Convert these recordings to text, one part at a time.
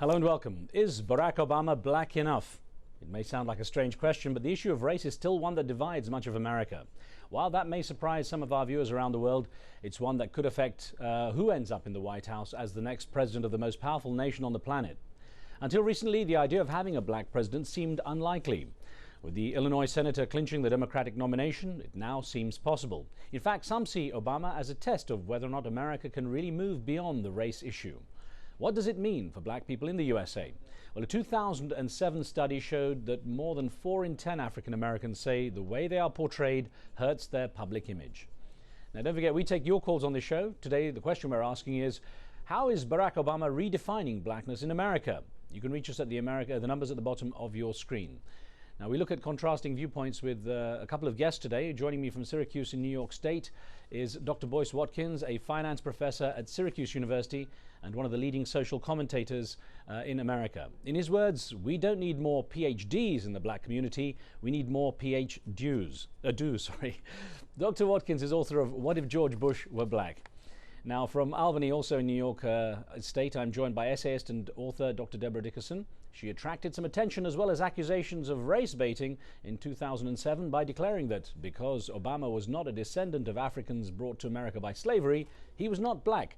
Hello and welcome. Is Barack Obama black enough? It may sound like a strange question, but the issue of race is still one that divides much of America. While that may surprise some of our viewers around the world, it's one that could affect who ends up in the White House as the next president of the most powerful nation on the planet. Until recently, the idea of having a black president seemed unlikely. With the Illinois senator clinching the Democratic nomination, it now seems possible. In fact, some see Obama as a test of whether or not America can really move beyond the race issue. What does it mean for black people in the USA? Well, a 2007 study showed that more than 4 in 10 African Americans say the way they are portrayed hurts their public image. Now, don't forget, we take your calls on this show. Today, the question we're asking is, how is Barack Obama redefining blackness in America? You can reach us at the numbers at the bottom of your screen. Now, we look at contrasting viewpoints with a couple of guests today. Joining me from Syracuse in New York State is Dr. Boyce Watkins, a finance professor at Syracuse University and one of the leading social commentators in America. In his words, we don't need more PhDs in the black community, we need more PhDs. Dr. Watkins is author of What If George Bush Were Black? Now, from Albany, also in New York State, I'm joined by essayist and author Dr. Deborah Dickerson. She attracted some attention as well as accusations of race baiting in 2007 by declaring that because Obama was not a descendant of Africans brought to America by slavery, he was not black.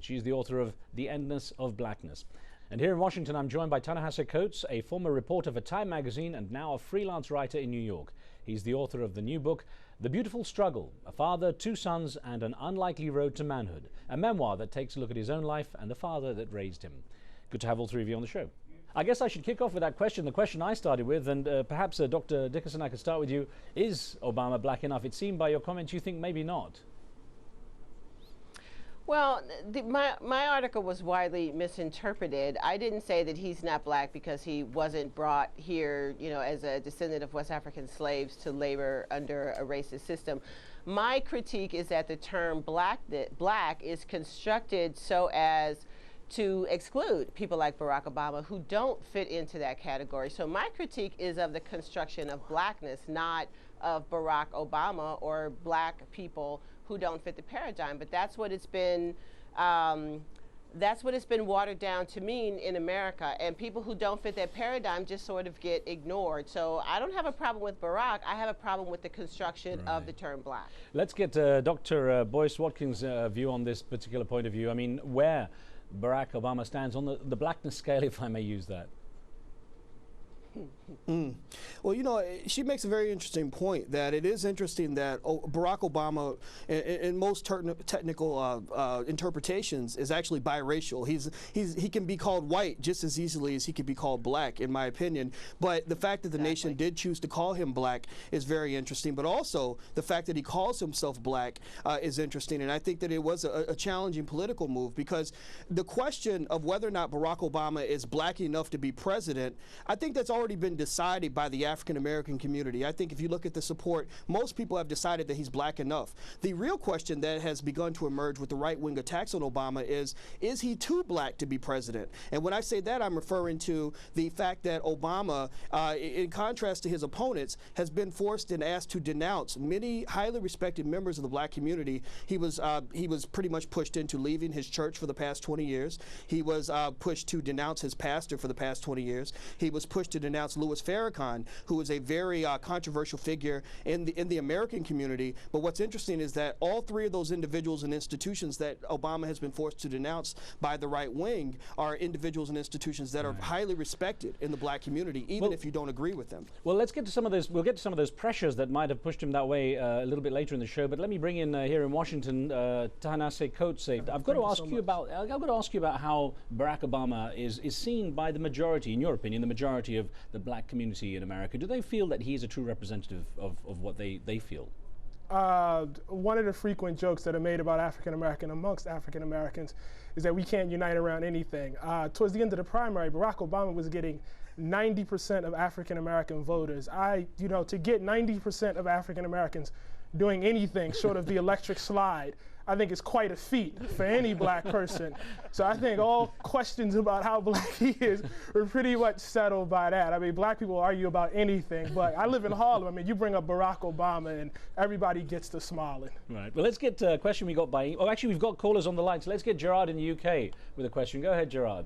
She's the author of The Endless of Blackness. And here in Washington, I'm joined by Ta-Nehisi Coates, a former reporter for Time magazine and now a freelance writer in New York. He's the author of the new book, The Beautiful Struggle, A Father, Two Sons, and an Unlikely Road to Manhood, a memoir that takes a look at his own life and the father that raised him. Good to have all three of you on the show. I guess I should kick off with that question, the question I started with, and perhaps Dr. Dickerson, I could start with you. Is Obama black enough? It seemed by your comments you think maybe not. Well, my article was widely misinterpreted. I didn't say that he's not black because he wasn't brought here, as a descendant of West African slaves to labor under a racist system. My critique is that the term black is constructed so as to exclude people like Barack Obama who don't fit into that category. So my critique is of the construction of blackness, not of Barack Obama or black people who don't fit the paradigm. But that's what it's been watered down to mean in America, and people who don't fit that paradigm just sort of get ignored. So I don't have a problem with Barack, I have a problem with the construction of the term black. Let's get Dr. Boyce Watkins' view on this particular point of view. I mean, where Barack Obama stands on the blackness scale, if I may use that. Well, she makes a very interesting point that it is interesting that Barack Obama, in most technical interpretations, is actually biracial. He can be called white just as easily as he can be called black, in my opinion. But the fact that the nation did choose to call him black is very interesting. But also the fact that he calls himself black is interesting. And I think that it was a challenging political move, because the question of whether or not Barack Obama is black enough to be president, I think that's already been decided by the African American community. I think if you look at the support, most people have decided that he's black enough. The real question that has begun to emerge with the right-wing attacks on Obama is he too black to be president? And when I say that, I'm referring to the fact that Obama, in contrast to his opponents, has been forced and asked to denounce many highly respected members of the black community. He was pretty much pushed into leaving his church for the past 20 years. He was pushed to denounce his pastor for the past 20 years. He was pushed to denounce Louis Farrakhan, who is a very controversial figure in the American community. But what's interesting is that all three of those individuals and institutions that Obama has been forced to denounce by the right wing are individuals and institutions that are highly respected in the black community, even if you don't agree with them. Well, let's get to some of those. We'll get to some of those pressures that might have pushed him that way a little bit later in the show. But let me bring in here in Washington, Ta-Nehisi Coates. I've got to ask you about how Barack Obama is seen by the majority, in your opinion, the majority of the black community in America. Do they feel that he's a true representative of what they feel? One of the frequent jokes that are made about African American amongst African Americans is that we can't unite around anything. Towards the end of the primary, Barack Obama was getting 90% of African American voters. To get 90% of African Americans doing anything short of the electric slide, I think it's quite a feat for any black person. So I think all questions about how black he is are pretty much settled by that. I mean, black people argue about anything, but I live in Harlem. I mean, you bring up Barack Obama and everybody gets to smiling. Right. Well, let's get a question we got by... Oh, actually, we've got callers on the line, so let's get Gerard in the UK with a question. Go ahead, Gerard.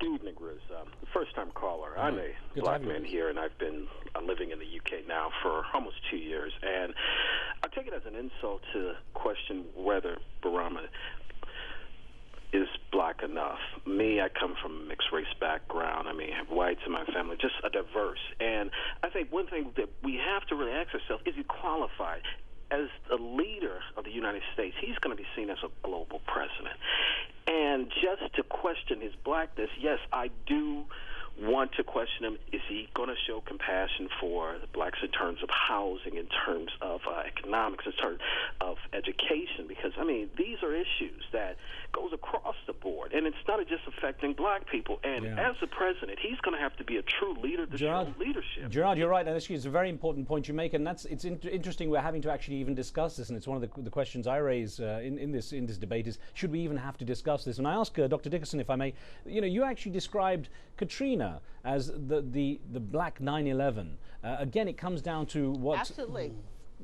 Good evening, Riz. First-time caller. I'm a black man here, and I've been living in the UK now for almost 2 years. And I take it as an insult to question whether Obama is black enough. Me, I come from a mixed-race background. I mean, I have whites in my family, just a diverse. And I think one thing that we have to really ask ourselves, is he qualified? As the leader of the United States, he's going to be seen as a global president. And just to question his blackness, yes, I do want to question him. Is he going to show compassion for the blacks in terms of housing, in terms of economics, in terms of education? Because, I mean, these are issues that goes across the board, and it's not just affecting black people. And as the president, he's going to have to be a true leader to show leadership. Gerard, you're right, and it's a very important point you make, and it's interesting we're having to actually even discuss this, and it's one of the questions I raise in this debate is, should we even have to discuss this? And I ask Dr. Dickerson, if I may, you actually described Katrina as the black 9/11. Again, it comes down to what... Absolutely.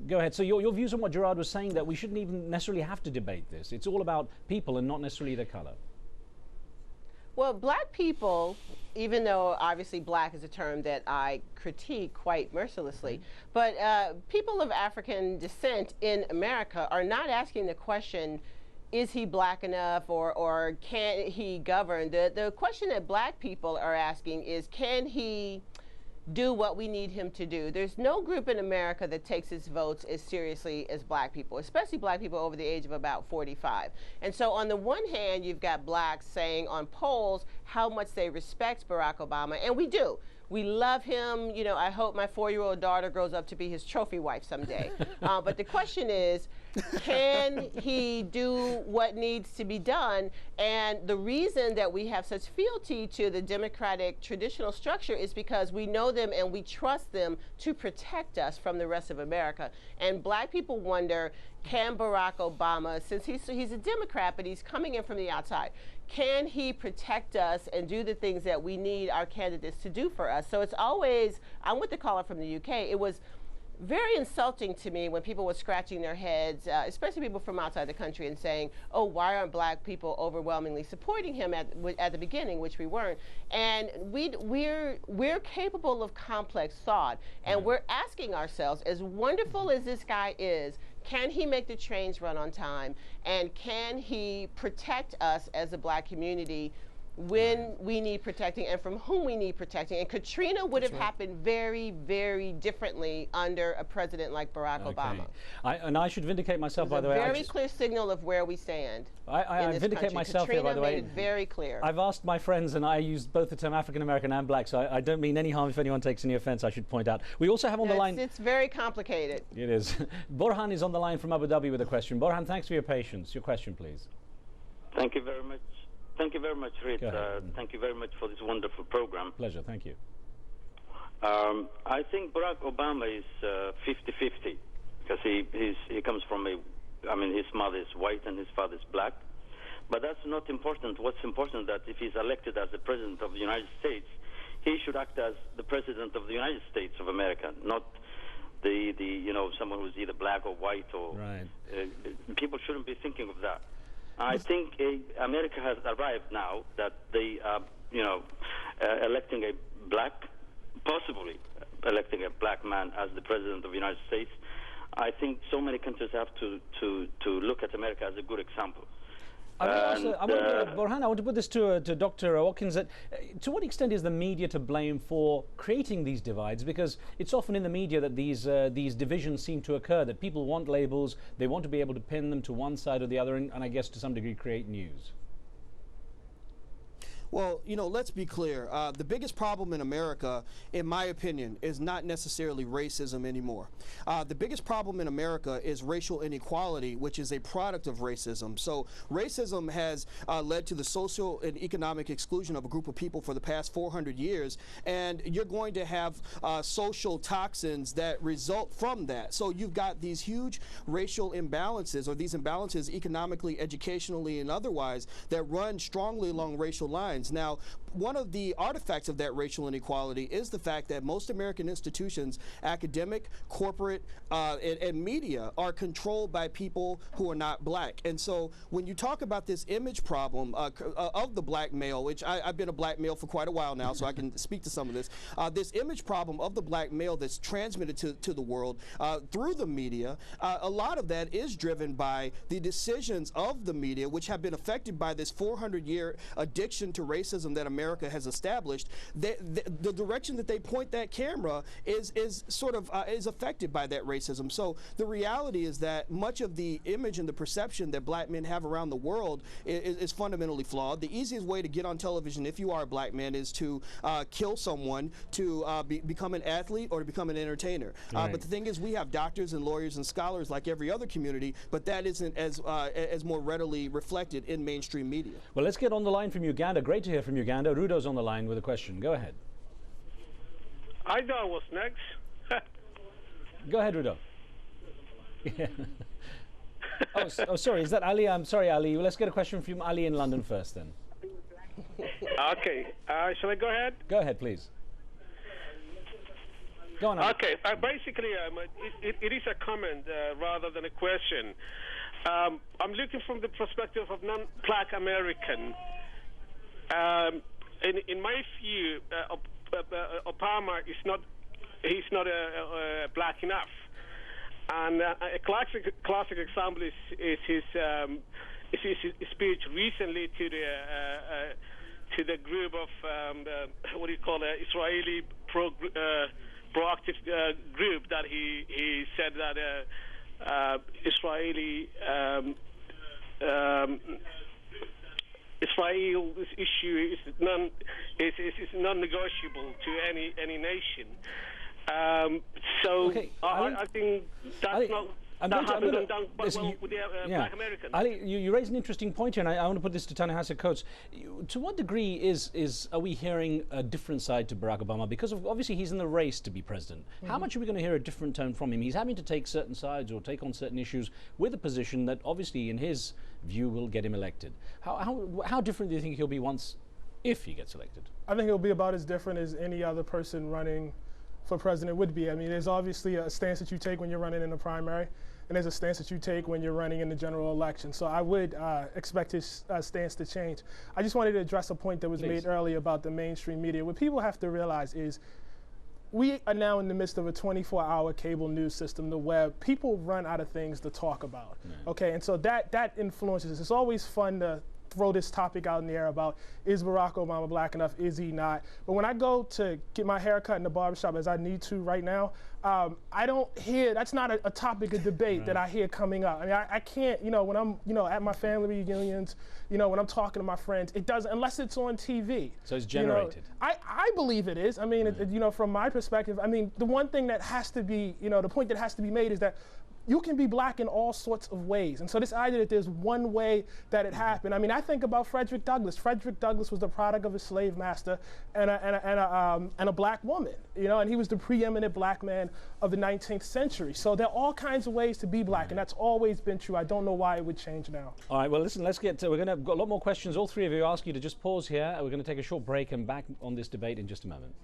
Go ahead. So your views on what Gerard was saying, that we shouldn't even necessarily have to debate this. It's all about people and not necessarily their color. Well, black people, even though obviously black is a term that I critique quite mercilessly, but people of African descent in America are not asking the question, is he black enough, or can he govern? The question that black people are asking is, can he do what we need him to do? There's no group in America that takes its votes as seriously as black people, especially black people over the age of about 45. And so on the one hand, you've got blacks saying on polls how much they respect Barack Obama, and we do. We love him. I hope my 4-year-old daughter grows up to be his trophy wife someday. But the question is, can he do what needs to be done? And the reason that we have such fealty to the Democratic traditional structure is because we know them and we trust them to protect us from the rest of America. And black people wonder, can Barack Obama, since he's a Democrat, but he's coming in from the outside, can he protect us and do the things that we need our candidates to do for us? So it's always, I'm with the caller from the UK, it was very insulting to me when people were scratching their heads, especially people from outside the country, and saying, oh, why aren't black people overwhelmingly supporting him at the beginning, which we weren't. And we're capable of complex thought, and we're asking ourselves, as wonderful as this guy is, can he make the trains run on time? And can he protect us as a black community when we need protecting and from whom we need protecting? And Katrina would have happened very, very differently under a president like Barack Obama. And I should vindicate myself, by the way. A very clear signal of where we stand. I vindicate myself here, by the way. Katrina made it very clear. I've asked my friends, and I used both the term African American and black, so I don't mean any harm if anyone takes any offense, I should point out. We also have on the line... It's very complicated. It is. Borhan is on the line from Abu Dhabi with a question. Borhan, thanks for your patience. Your question, please. Thank you very much. Thank you very much, Reed. Thank you very much for this wonderful program. Pleasure, thank you. I think Barack Obama is 50-50 because he comes from his mother is white and his father is black. But that's not important. What's important that if he's elected as the President of the United States, he should act as the President of the United States of America, not someone who's either black or white or... Right. People shouldn't be thinking of that. I think America has arrived now that they are, electing possibly electing a black man as the President of the United States. I think so many countries have to look at America as a good example. Borhan, I want to put this to Dr. Watkins. To what extent is the media to blame for creating these divides? Because it's often in the media that these divisions seem to occur, that people want labels, they want to be able to pin them to one side or the other, and I guess to some degree create news. Well, let's be clear. The biggest problem in America, in my opinion, is not necessarily racism anymore. The biggest problem in America is racial inequality, which is a product of racism. So racism has led to the social and economic exclusion of a group of people for the past 400 years, and you're going to have social toxins that result from that. So you've got these huge racial imbalances, or these imbalances economically, educationally, and otherwise, that run strongly along racial lines. Now, one of the artifacts of that racial inequality is the fact that most American institutions, academic, corporate, and media, are controlled by people who are not black. And so when you talk about this image problem of the black male, which I've been a black male for quite a while now, so I can speak to some of this, this image problem of the black male that's transmitted to the world through the media, a lot of that is driven by the decisions of the media, which have been affected by this 400-year addiction to racism that America has established. The direction that they point that camera is affected by that racism. So the reality is that much of the image and the perception that black men have around the world is fundamentally flawed. The easiest way to get on television if you are a black man is to kill someone, to become an athlete, or to become an entertainer. Right. But the thing is, we have doctors and lawyers and scholars like every other community, but that isn't as more readily reflected in mainstream media. Well, let's get on the line from Uganda. Great to hear from Uganda. Rudo's on the line with a question. Go ahead. I know I was next. Go ahead, Rudo. Oh, sorry. Is that Ali? I'm sorry, Ali. Well, let's get a question from Ali in London first, then. Okay. Shall I go ahead? Go ahead, please. Go on, Ali. Okay. Basically, it is a comment rather than a question. I'm looking from the perspective of non-black American. In my view, Obama is not. He's not black enough. And a classic example is his speech recently to the group of what do you call it, Israeli proactive group, that he said that Israel's issue is non-negotiable to any nation. Okay, I think that's not happened done quite well with the black Americans. Ali, you raise an interesting point here, and I want to put this to Ta-Nehisi Coates. To what degree are we hearing a different side to Barack Obama? Because obviously he's in the race to be president. Mm-hmm. How much are we going to hear a different tone from him? He's having to take certain sides or take on certain issues with a position that obviously in his view will get him elected. How different do you think he'll be if he gets elected? I think he'll be about as different as any other person running for president would be. I mean, there's obviously a stance that you take when you're running in the primary, and there's a stance that you take when you're running in the general election. So I would expect his stance to change. I just wanted to address a point that was made earlier about the mainstream media. What people have to realize is we are now in the midst of a 24-hour cable news system, the web. People run out of things to talk about, okay? And so that influences us. It's always fun to throw this topic out in the air about, is Barack Obama black enough, is he not? But when I go to get my hair cut in the barbershop, as I need to right now, I don't hear, that's not a topic of debate that I hear coming up. I mean, I can't, when I'm, at my family reunions, when I'm talking to my friends, it doesn't, unless it's on TV. So it's generated. I believe it is. I mean, from my perspective, I mean, the one thing that has to be, the point that has to be made is that you can be black in all sorts of ways. And so this idea that there's one way that it happened, I mean, I think about Frederick Douglass. Frederick Douglass was the product of a slave master and a black woman, and he was the preeminent black man of the 19th century. So there are all kinds of ways to be black, and that's always been true. I don't know why it would change now. All right, well, listen, we're going to have got a lot more questions. All three of you ask you to just pause here. We're going to take a short break and back on this debate in just a moment.